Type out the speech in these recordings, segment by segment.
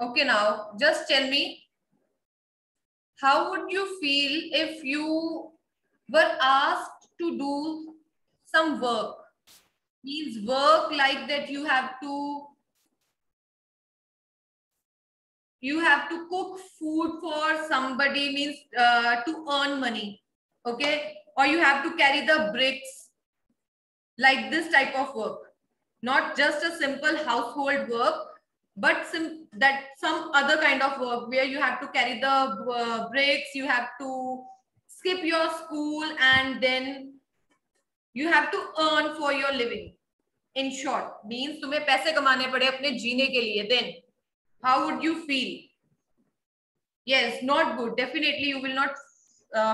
Okay, now just tell me, how would you feel if you were asked to do some work? Means work like that you have to cook food for somebody, means to earn money, okay? Or you have to carry the bricks, like this type of work. Not just a simple household work, but some other kind of work where you have to carry the bricks, you have to skip your school, and then you have to earn for your living. In short, means तुम्हें पैसे कमाने पड़े अपने जीने के लिए. Then how would you feel? Yes, not good. Definitely you will not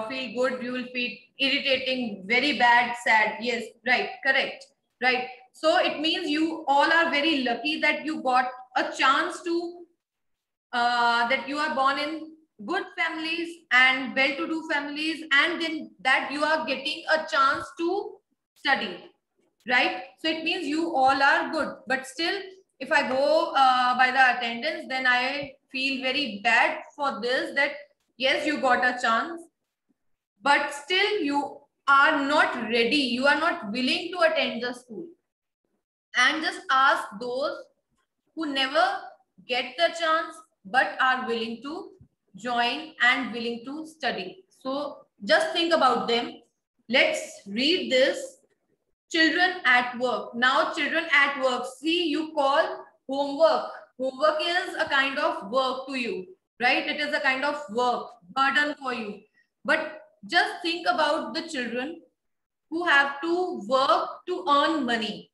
feel good. You will feel irritating, very bad, sad. Yes, right, correct, right. So it means you all are very lucky that you got a chance to that you are born in good families and well-to-do families, and then that you are getting a chance to study, right? So it means you all are good. But still, if I go by the attendance, then I feel very bad for this, that yes, you got a chance, but still you are not ready, you are not willing to attend the school. And just ask those who never get the chance but are willing to join and willing to study. So just think about them. Let's read this. Children at work. Now children at work, see, you call homework. Homework is a kind of work to you, right? It is a kind of work, burden for you. But just think about the children who have to work to earn money.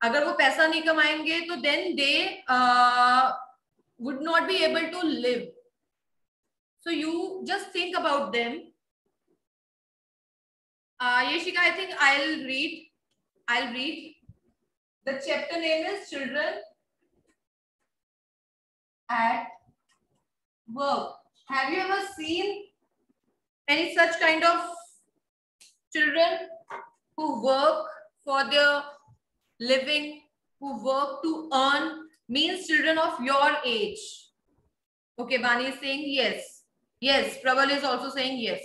अगर वो पैसा नहीं कमाएंगे तो then they would not be able to live. So you just think about them. Yeshika, I think I'll read. The chapter name is Children at Work. Have you ever seen any such kind of children who work for their living, who work to earn? Means children of your age. Okay, Bani is saying yes. Yes, Prabal is also saying yes.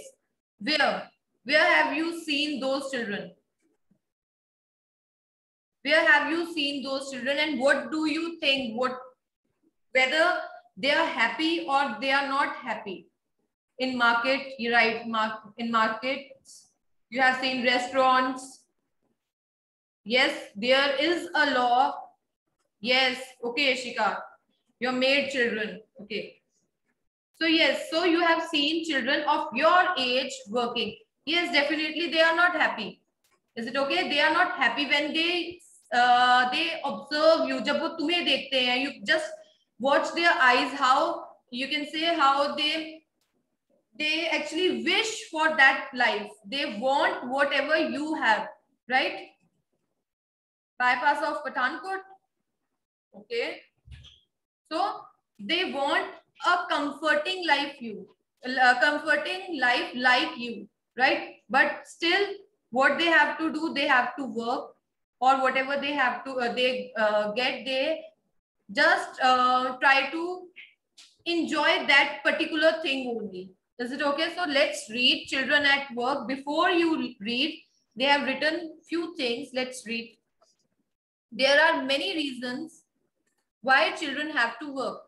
Where have you seen those children? Where have you seen those children, and what do you think? Whether they are happy or they are not happy? In market, you right, in markets, you have seen restaurants. Yes, there is a law. Yes, okay, Yashika, your maid children. Okay. So yes, so you have seen children of your age working. Yes, definitely they are not happy. Is it okay? They are not happy when they observe you. जब वो तुम्हें देखते हैं, you just watch their eyes. How you can say how they actually wish for that life. They want whatever you have, right? Bypass of Pathankot. Okay. So they want a comforting life comforting life like you, right? But still, what they have to do, they have to work, or whatever they have to get, they just try to enjoy that particular thing only. Is it okay? So let's read Children at Work. Before you read, they have written few things. Let's read. There are many reasons why children have to work.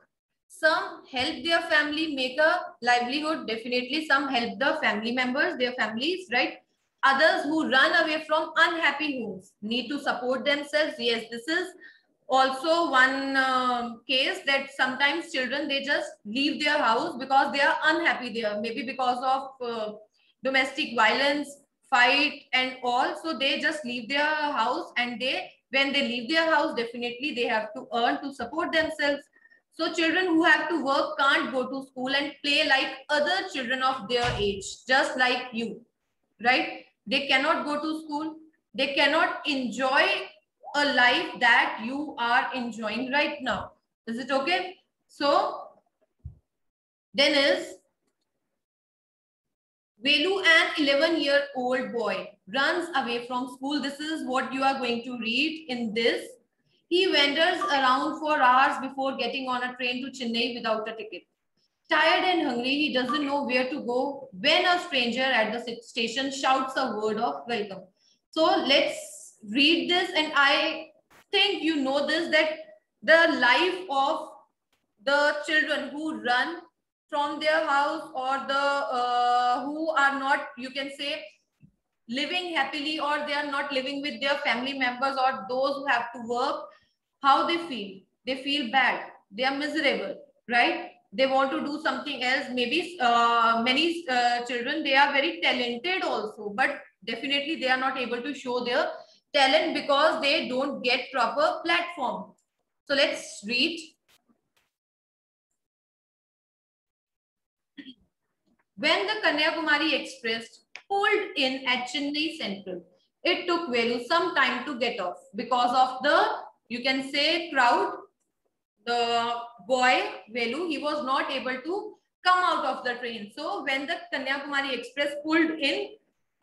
Some help their family make a livelihood. Definitely some help the family members, their families, right? Others who run away from unhappy homes need to support themselves. Yes, this is also one case, that sometimes children, they just leave their house because they are unhappy there, maybe because of domestic violence, fight and all. So they just leave their house, and when they leave their house, definitely they have to earn to support themselves. So children who have to work can't go to school and play like other children of their age, just like you, right? They cannot go to school. They cannot enjoy a life that you are enjoying right now. Is it okay? So then is Velu, an 11-year-old boy, runs away from school. This is what you are going to read in this. He wanders around for hours before getting on a train to Chennai without a ticket. Tired and hungry, he doesn't know where to go when a stranger at the station shouts a word of welcome. So let's read this, and I think you know this, that the life of the children who run from their house, or the who are not, you can say, living happily, or they are not living with their family members, or those who have to work, how they feel bad, they are miserable, right? They want to do something else. Maybe many children, they are very talented also, but definitely they are not able to show their talent because they don't get proper platform. So let's read. When the Kanyakumari Express pulled in at Chennai Central, it took Velu some time to get off because of the, you can say, crowd. The boy Velu, he was not able to come out of the train. So when the Kanyakumari Express pulled in,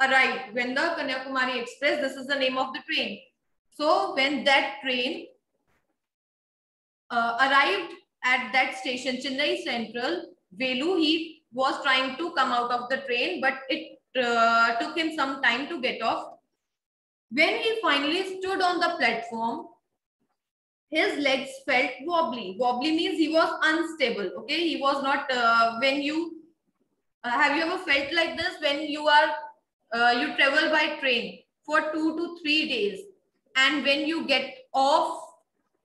arrived, when the Kanyakumari Express, this is the name of the train. So when that train arrived at that station, Chennai Central, Velu, he was trying to come out of the train, but it took him some time to get off. When he finally stood on the platform, his legs felt wobbly. Wobbly means he was unstable. Okay, he was not. When you have you ever felt like this? When you are you travel by train for 2 to 3 days, and when you get off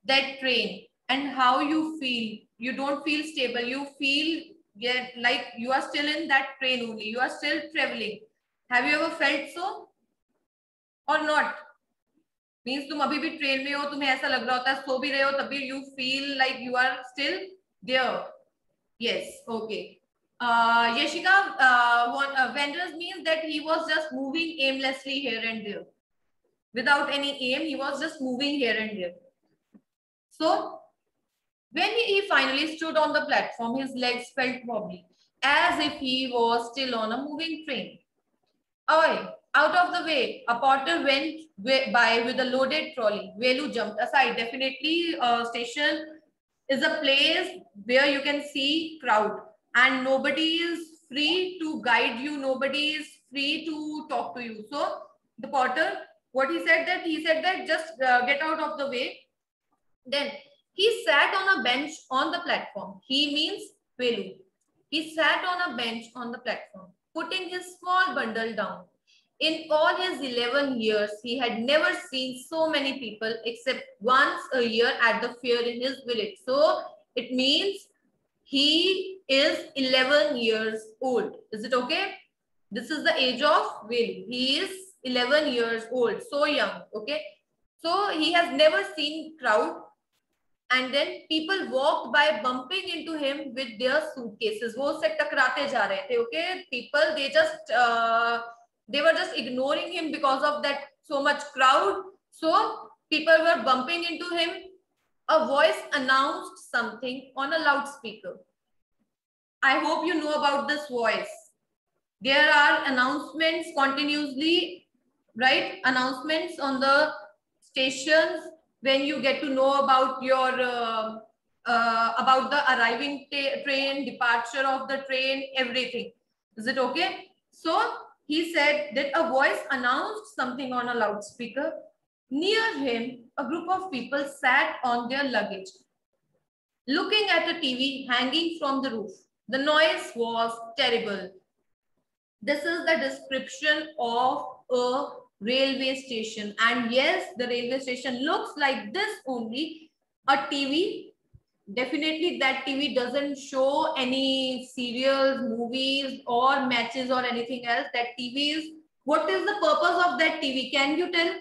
that train, and how you feel? You don't feel stable. You feel like you are still in that train only. You are still traveling. Have you ever felt so or not? Means तुम अभी भी train में हो, तुम्हें ऐसा लग रहा होता है, सो भी रहे हो तभी you feel like you are still there. Yes, okay. Yashika, Wanders means that he was just moving aimlessly here and there. Without any aim, he was just moving here and there. So, when he finally stood on the platform, his legs felt wobbly, as if he was still on a moving train. Oi, out of the way, a porter went by with a loaded trolley. Velu jumped aside. Definitely, station is a place where you can see crowd, and nobody is free to guide you. Nobody is free to talk to you. So the porter, what he said that just get out of the way. Then he sat on a bench on the platform. He means Velu. He sat on a bench on the platform, putting his small bundle down. In all his 11 years, he had never seen so many people except once a year at the fair in his village. So it means he is 11 years old. Is it okay? This is the age of Velu. He is 11 years old, so young. Okay. So he has never seen crowd. And then people walked by bumping into him with their suitcases. वो उससे टकराते जा रहे थे. Okay. People, they were just ignoring him because of that so much crowd. So people were bumping into him. A voice announced something on a loudspeaker. I hope you know about this voice. There are announcements continuously, right? Announcements on the stations when you get to know about your about the arriving train, departure of the train, everything. Is it okay? So he said that a voice announced something on a loudspeaker. Near him, a group of people sat on their luggage, looking at a TV hanging from the roof. The noise was terrible. This is the description of a railway station. And yes, the railway station looks like this only. A TV. Definitely that TV doesn't show any serials, movies or matches or anything else. That TV is, what is the purpose of that TV? Can you tell?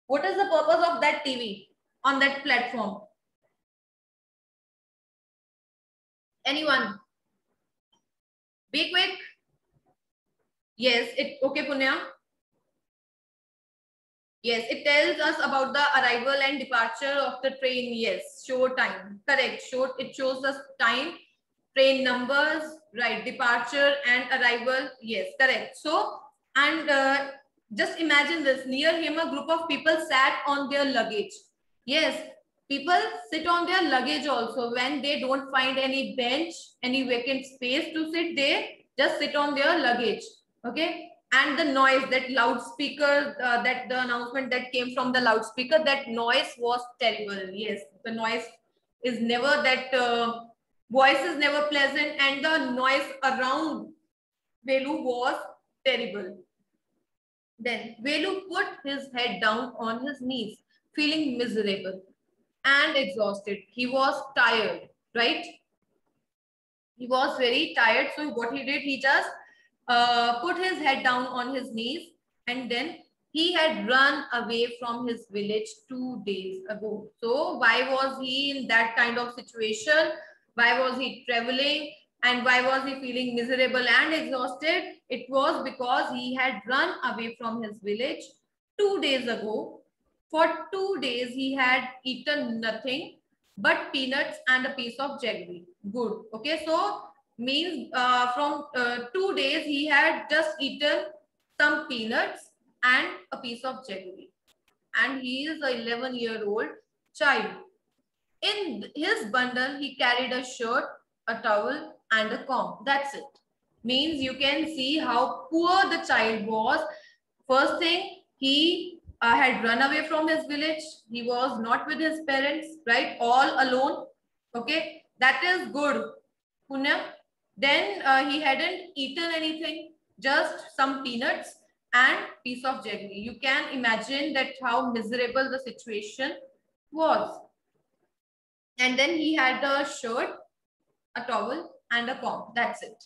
What is the purpose of that TV on that platform? Anyone? Be quick. Yes, okay, Punya. Yes, it tells us about the arrival and departure of the train. Yes, show time. Correct. It shows us time, train numbers, right? Departure and arrival. Yes, correct. So, and just imagine this. Near him, a group of people sat on their luggage. Yes, people sit on their luggage also. When they don't find any bench, any vacant space to sit, they just sit on their luggage. Okay. And the noise, that loudspeaker, that the announcement that came from the loudspeaker, that noise was terrible. Yes, the noise is never that, voice is never pleasant, and the noise around Velu was terrible. Then Velu put his head down on his knees, feeling miserable and exhausted. He was tired, right? He was very tired. So what he did, he just put his head down on his knees, and then he had run away from his village 2 days ago. So why was he in that kind of situation? Why was he traveling? And why was he feeling miserable and exhausted? It was because he had run away from his village 2 days ago. For 2 days, he had eaten nothing but peanuts and a piece of jaggery. Good. Okay, so means from 2 days he had just eaten some peanuts and a piece of jaggery, and he is a 11-year-old child. In his bundle, he carried a shirt, a towel, and a comb. That's it. Means you can see how poor the child was. First thing, he had run away from his village. He was not with his parents, right? All alone. Okay, that is good, Punya. Then he hadn't eaten anything, just some peanuts and piece of jaggery. You can imagine that how miserable the situation was. And then he had a shirt, a towel, and a comb. That's it.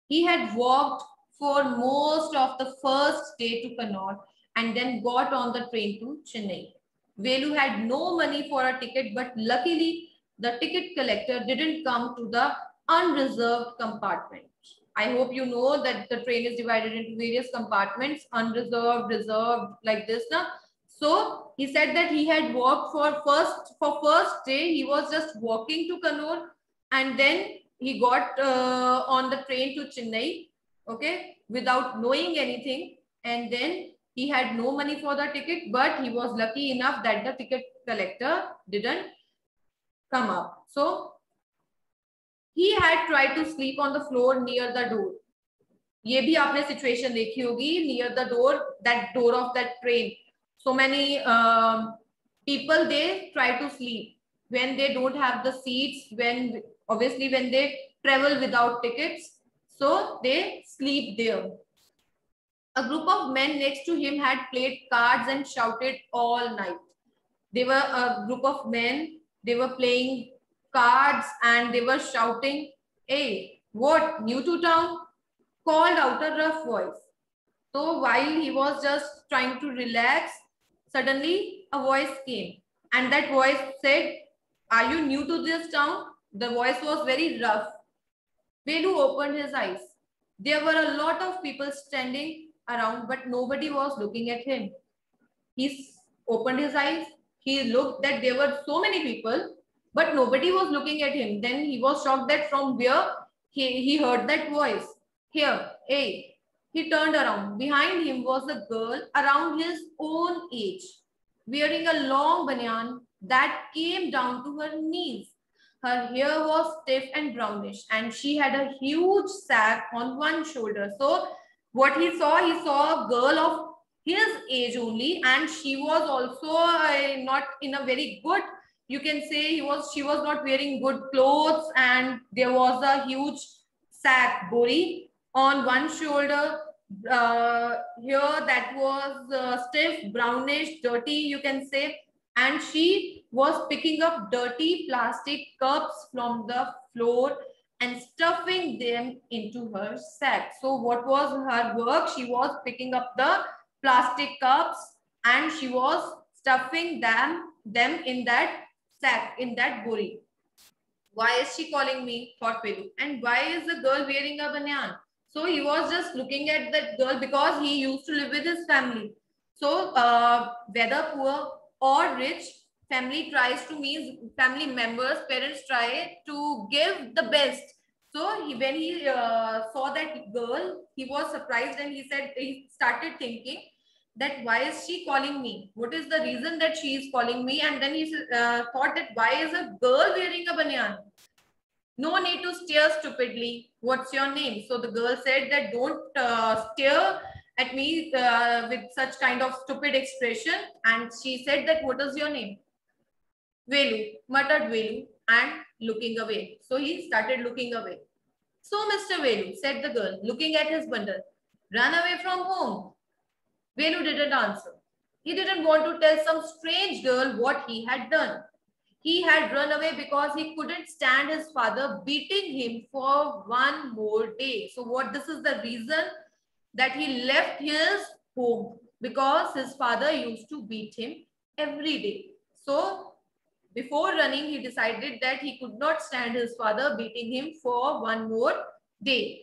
He had walked for most of the first day to Kannauр and then got on the train to Chennai. Velu had no money for a ticket, but luckily the ticket collector didn't come to the unreserved compartment. I hope you know that the train is divided into various compartments, unreserved, reserved, like this. Now, so he said that he had walked for first day. He was just walking to Kannauр, and then he got on the train to Chennai, okay, without knowing anything. And then he had no money for the ticket, but he was lucky enough that the ticket collector didn't come up. So he had tried to sleep on the floor near the door. ये भी आपने situation देखी होगी, near the door, that door of that train. So many people, they try to sleep when they don't have the seats, when obviously when they travel without tickets, so they sleep there. A group of men next to him had played cards and shouted all night. They were a group of men, they were playing cards and they were shouting, "Hey, what, new to town?" called out a rough voice. So while he was just trying to relax, suddenly a voice came, and that voice said, "Are you new to this town?" The voice was very rough. Velu opened his eyes. There were a lot of people standing around, but nobody was looking at him. He opened his eyes. He looked that there were so many people, but nobody was looking at him. Then he was shocked that from where he heard that voice. Here, hey. He turned around. Behind him was a girl around his own age, wearing a long banyan that came down to her knees. Her hair was stiff and brownish, and she had a huge sack on one shoulder. So what he saw a girl of his age only, and she was also not in a very good, you can say she was not wearing good clothes, and there was a huge sack, bori, on one shoulder. Here that was stiff, brownish, dirty, you can say, and she was picking up dirty plastic cups from the floor and stuffing them into her sack. So what was her work? She was picking up the plastic cups and she was stuffing them in that sack, in that bori. Why is she calling me? Thought Velu. And why is the girl wearing a banyan? So he was just looking at that girl because he used to live with his family. So whether poor or rich, family tries to mean family members, parents try to give the best. So when he saw that girl, he was surprised and he said, he started thinking that why is she calling me? What is the reason that she is calling me? And then he thought that why is a girl wearing a banyan? No need to stare stupidly. What's your name? So the girl said that don't stare at me with such kind of stupid expression. And she said that what is your name? Velu, muttered Velu and looking away. So he started looking away. So Mr. Velu, said the girl, looking at his bundle, run away from home. Velu didn't answer. He didn't want to tell some strange girl what he had done. He had run away because he couldn't stand his father beating him for one more day. So what this is the reason that he left his home, because his father used to beat him every day. So before running, he decided that he could not stand his father beating him for one more day.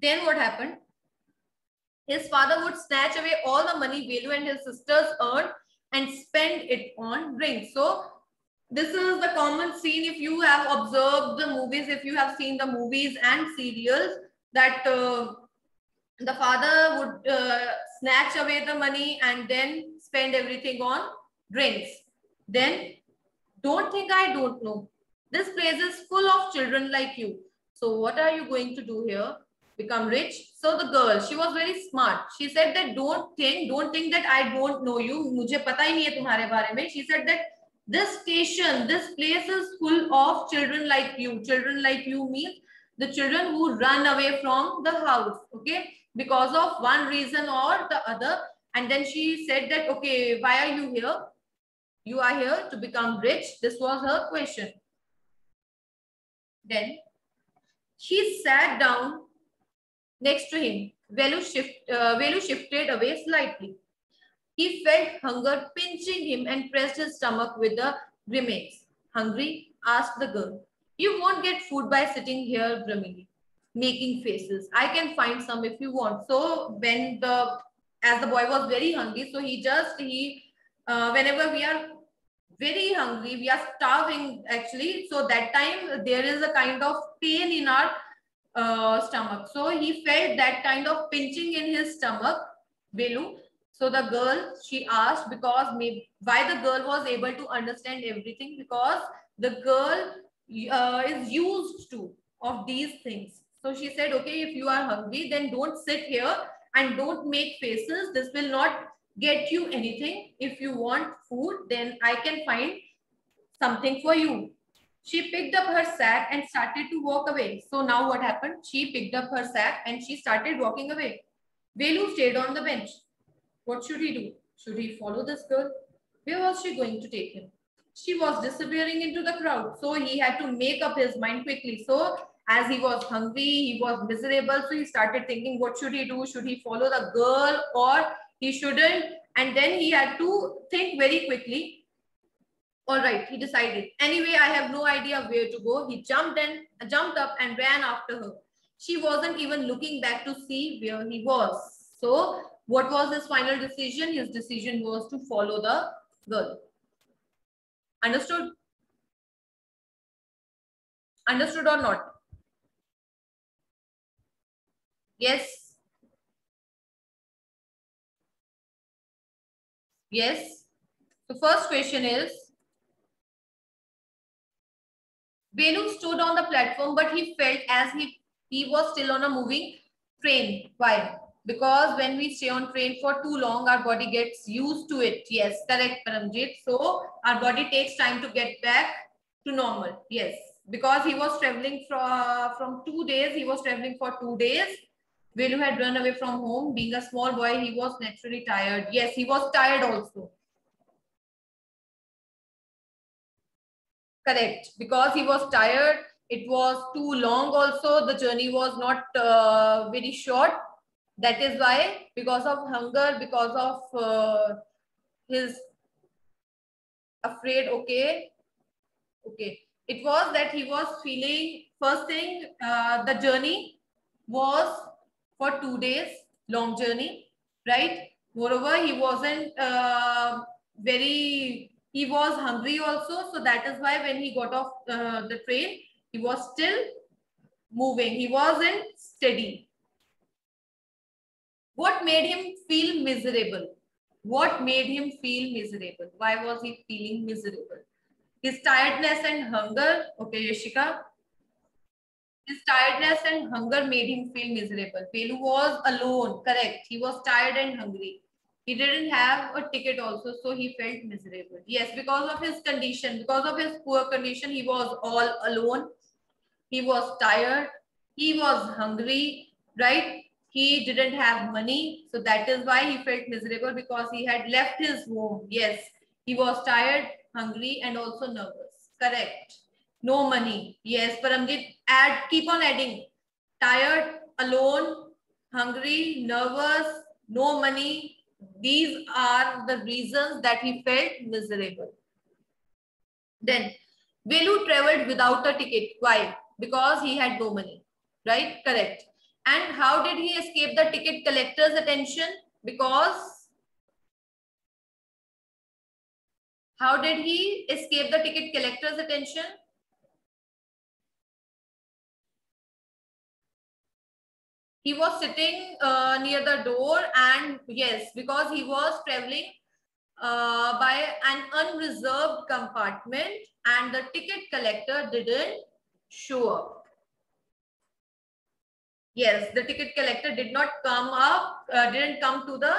Then what happened? His father would snatch away all the money Velu and his sisters earned and spend it on drinks. So this is the common scene if you have observed the movies, if you have seen the movies and serials, that the father would snatch away the money and then spend everything on drinks. Then don't think I don't know. This place is full of children like you. So what are you going to do here? Become rich? So the girl, she was very smart. She said that don't think that I don't know you. मुझे पता ही नहीं है तुम्हारे बारे में. She said that this station, this place is full of children like you. Children like you means the children who run away from the house, okay, because of one reason or the other. And then she said that, okay, why are you here? You are here to become rich. This was her question. Then she sat down next to him. Velu shifted away slightly. He felt hunger pinching him and pressed his stomach with the grimace. Hungry? Asked the girl. You won't get food by sitting here grumpily, making faces. I can find some if you want. So as the boy was very hungry, so whenever we are very hungry, we are starving actually. So that time there is a kind of pain in our stomach. So he felt that kind of pinching in his stomach, Velu. So the girl, she asked, because maybe why the girl was able to understand everything, because the girl is used to of these things. So she said, okay, if you are hungry, then don't sit here and don't make faces. This will not get you anything. If you want food, then I can find something for you. She picked up her sack and started to walk away. So now what happened? She picked up her sack and she started walking away. Velu stayed on the bench. What should he do? Should he follow this girl? Where was she going to take him? She was disappearing into the crowd. So he had to make up his mind quickly. So as he was hungry, he was miserable. So he started thinking, what should he do? Should he follow the girl or he shouldn't? And then he had to think very quickly. All right, he decided. Anyway, I have no idea where to go. He jumped up and ran after her. She wasn't even looking back to see where he was. So what was his final decision? His decision was to follow the girl. Understood? Understood or not? Yes. Yes. The first question is, Velu stood on the platform, but he felt as he was still on a moving train. Why? Because when we stay on train for too long, our body gets used to it. Yes, correct, Paramjit. So our body takes time to get back to normal. Yes, because he was traveling from 2 days. He was traveling for 2 days. Velu had run away from home. Being a small boy, he was naturally tired. Yes, he was tired also. Correct. Because he was tired. It was too long also. The journey was not very short. That is why, because of hunger, because of his afraid, okay. It was that he was feeling, first thing, the journey was for 2 days, long journey, right? Moreover, he wasn't he was hungry also. So that is why when he got off the train, he was still moving. He wasn't steady. What made him feel miserable? What made him feel miserable? Why was he feeling miserable? His tiredness and hunger. Okay, Yashika. His tiredness and hunger made him feel miserable. Velu was alone. Correct. He was tired and hungry. He didn't have a ticket also, so he felt miserable. Yes, because of his condition, because of his poor condition, he was all alone. He was tired. He was hungry, right? He didn't have money. So that is why he felt miserable, because he had left his home. Yes, he was tired, hungry, and also nervous. Correct. No money. Yes, Paramjit, add, keep on adding. Tired, alone, hungry, nervous, no money. These are the reasons that he felt miserable. Then, Velu traveled without a ticket. Why? Because he had no money. Right? Correct. And how did he escape the ticket collector's attention? Because how did he escape the ticket collector's attention? He was sitting near the door, and yes, because he was traveling by an unreserved compartment and the ticket collector didn't show up. Yes, the ticket collector did not come up, didn't come to the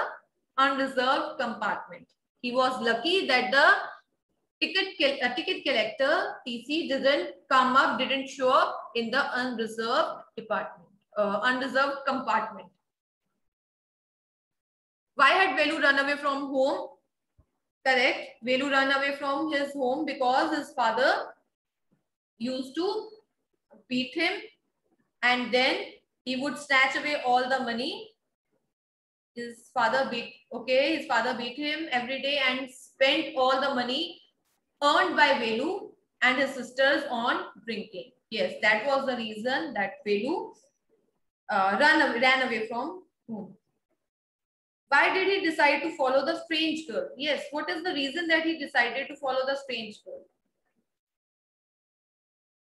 unreserved compartment. He was lucky that the ticket collector TC didn't come up, didn't show up in the unreserved department, unreserved compartment. Why had Velu run away from home? Correct. Velu ran away from his home because his father used to beat him, and then he would snatch away all the money. His father beat him every day and spent all the money earned by Velu and his sisters on drinking. Yes, that was the reason that Velu ran away from home. Why did he decide to follow the strange girl? Yes, what is the reason that he decided to follow the strange girl?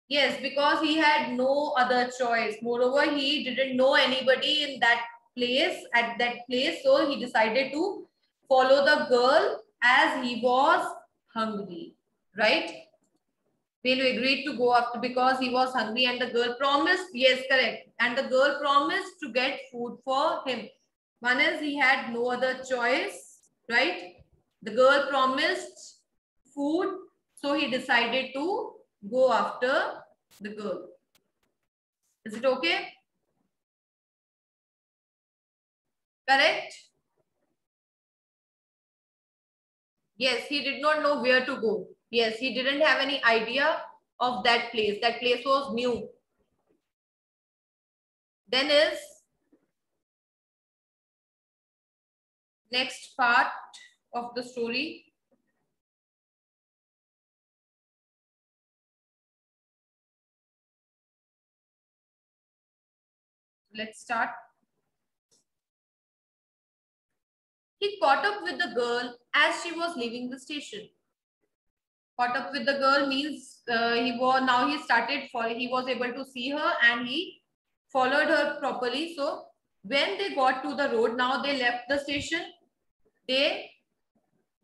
Yes, because he had no other choice. Moreover, he didn't know anybody in that place, at that place. So he decided to follow the girl as he was hungry, right? Velu agreed to go after because he was hungry, and the girl promised, yes, correct. And the girl promised to get food for him. One is he had no other choice, right? The girl promised food, so he decided to go after the girl. Is it okay? Correct? Yes, he did not know where to go. Yes, he didn't have any idea of that place. That place was new. Then is next part of the story. Let's start. He caught up with the girl as she was leaving the station. Caught up with the girl means he was able to see her and he followed her properly. So when they got to the road, now they left the station. They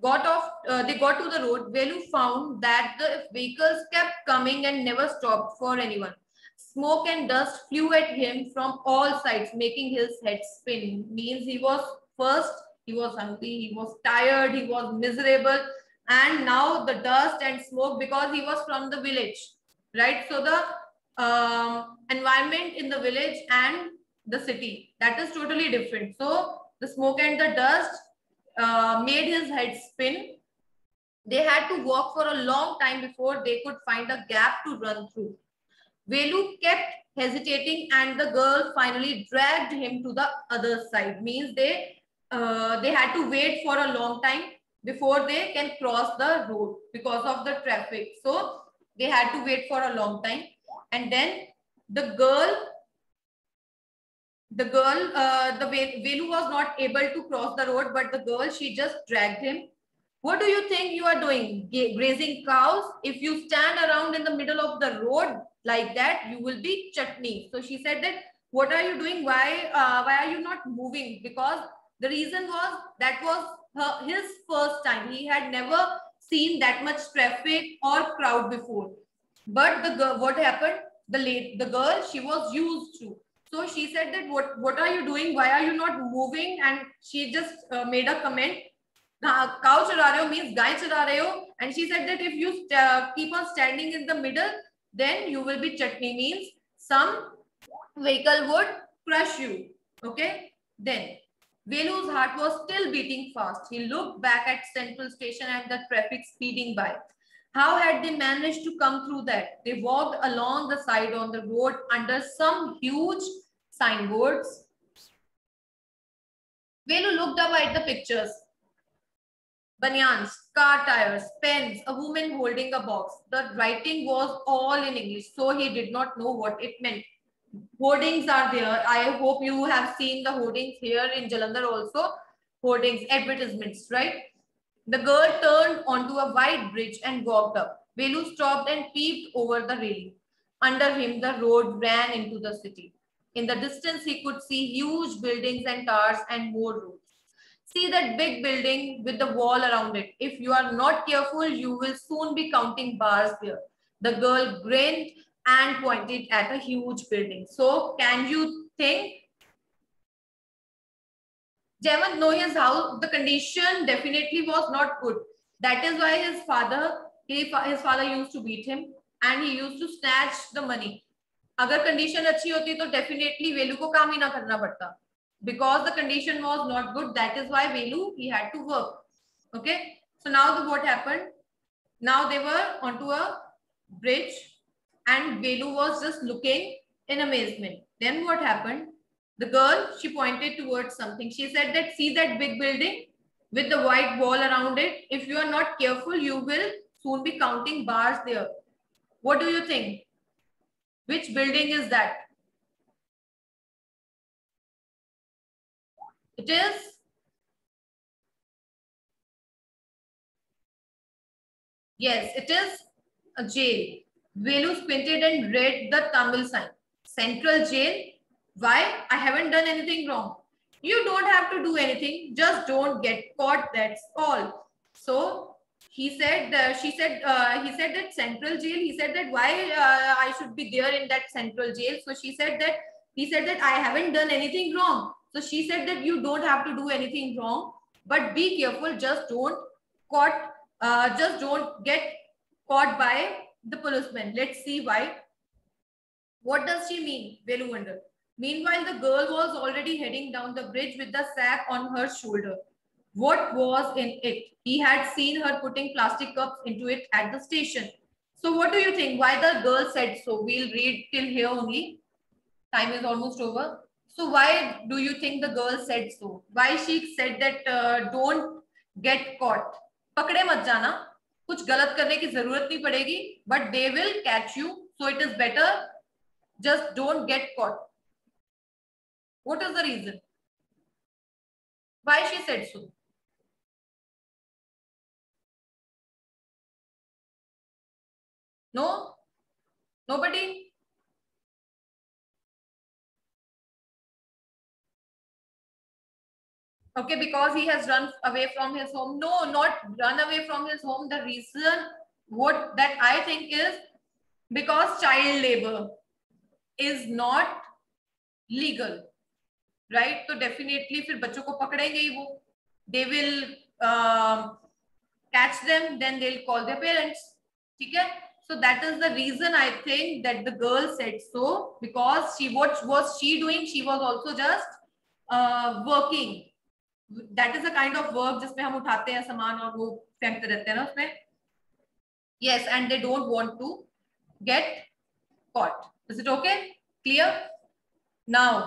got to the road. Velu found that the vehicles kept coming and never stopped for anyone. Smoke and dust flew at him from all sides, making his head spin. Means he was hungry, he was tired, he was miserable, and now the dust and smoke, because he was from the village, right? So the environment in the village and the city, that is totally different. So the smoke and the dust made his head spin. They had to walk for a long time before they could find a gap to run through. Velu kept hesitating, and the girl finally dragged him to the other side. Means they had to wait for a long time before they can cross the road because of the traffic. So they had to wait for a long time, and then the Velu was not able to cross the road, but the girl, she just dragged him. What do you think you are doing? Grazing cows? If you stand around in the middle of the road like that, you will be chutney. So she said that, what are you doing? Why are you not moving? Because the reason was that was his first time. He had never seen that much traffic or crowd before. But the girl, what happened? The girl, she was used to. So she said that what are you doing? Why are you not moving? And she just made a comment. Cow chara rahe ho means गाय चरा रहे हो. And she said that if you keep on standing in the middle, then you will be chutney, means some vehicle would crush you. Okay. Then Velu's heart was still beating fast. He looked back at Central Station and the traffic speeding by. How had they managed to come through that? They walked along the side on the road under some huge signboards. Velu looked up at the pictures. Banyans, car tires, pens, a woman holding a box. The writing was all in English, so he did not know what it meant. Hoardings are there. I hope you have seen the hoardings here in Jalandhar also. Hoardings, advertisements, right? The girl turned onto a wide bridge and walked up. Velu stopped and peeped over the railing. Under him, the road ran into the city. In the distance, he could see huge buildings and towers and more roads. See that big building with the wall around it. If you are not careful, you will soon be counting bars there. The girl grinned and pointed at a huge building. So can you think? Jayant knows his house, the condition definitely was not good. That is why his father used to beat him and he used to snatch the money. अगर condition अच्छी होती तो definitely वेलू को काम ही ना करना पड़ता. Because the condition was not good, that is why Velu, he had to work. Okay. So now what happened? Now they were onto a bridge and Velu was just looking in amazement. Then what happened? The girl, she pointed towards something. She said that, see that big building with the white wall around it? If you are not careful, you will soon be counting bars there. What do you think? Which building is that? It is? Yes, it is a jail. Velu squinted and read the Tamil sign. Central jail? Why? I haven't done anything wrong. You don't have to do anything. Just don't get caught. That's all. So he said, he said that central jail. He said that why I should be there in that central jail. So she said that, he said that I haven't done anything wrong. So she said that you don't have to do anything wrong, but be careful. Just don't get caught by the policeman. Let's see why. What does she mean? Velu wondered. Meanwhile, the girl was already heading down the bridge with the sack on her shoulder. What was in it? He had seen her putting plastic cups into it at the station. So what do you think? Why the girl said so? We'll read till here only. Time is almost over. So why do you think the girl said so? Why she said that don't get caught? पकड़े मत जाना, कुछ गलत करने की जरूरत नहीं पड़ेगी, but they will catch you. So it is better just don't get caught. What is the reason? Why she said so? No? Nobody? Okay, because he has run away from his home. No, not run away from his home. The reason what that I think is because child labor is not legal, right? So definitely फिर बच्चों को पकड़ेंगे ही वो. They will catch them, then they'll call their parents. ठीक है? So that is the reason I think that the girl said so, because what was she doing? She was also just working. That is a kind of work जिसमें हम उठाते हैं सामान और वो फेंकते रहते हैं ना उसमें. Yes, and they don't want to get caught. Is it okay? Clear? Now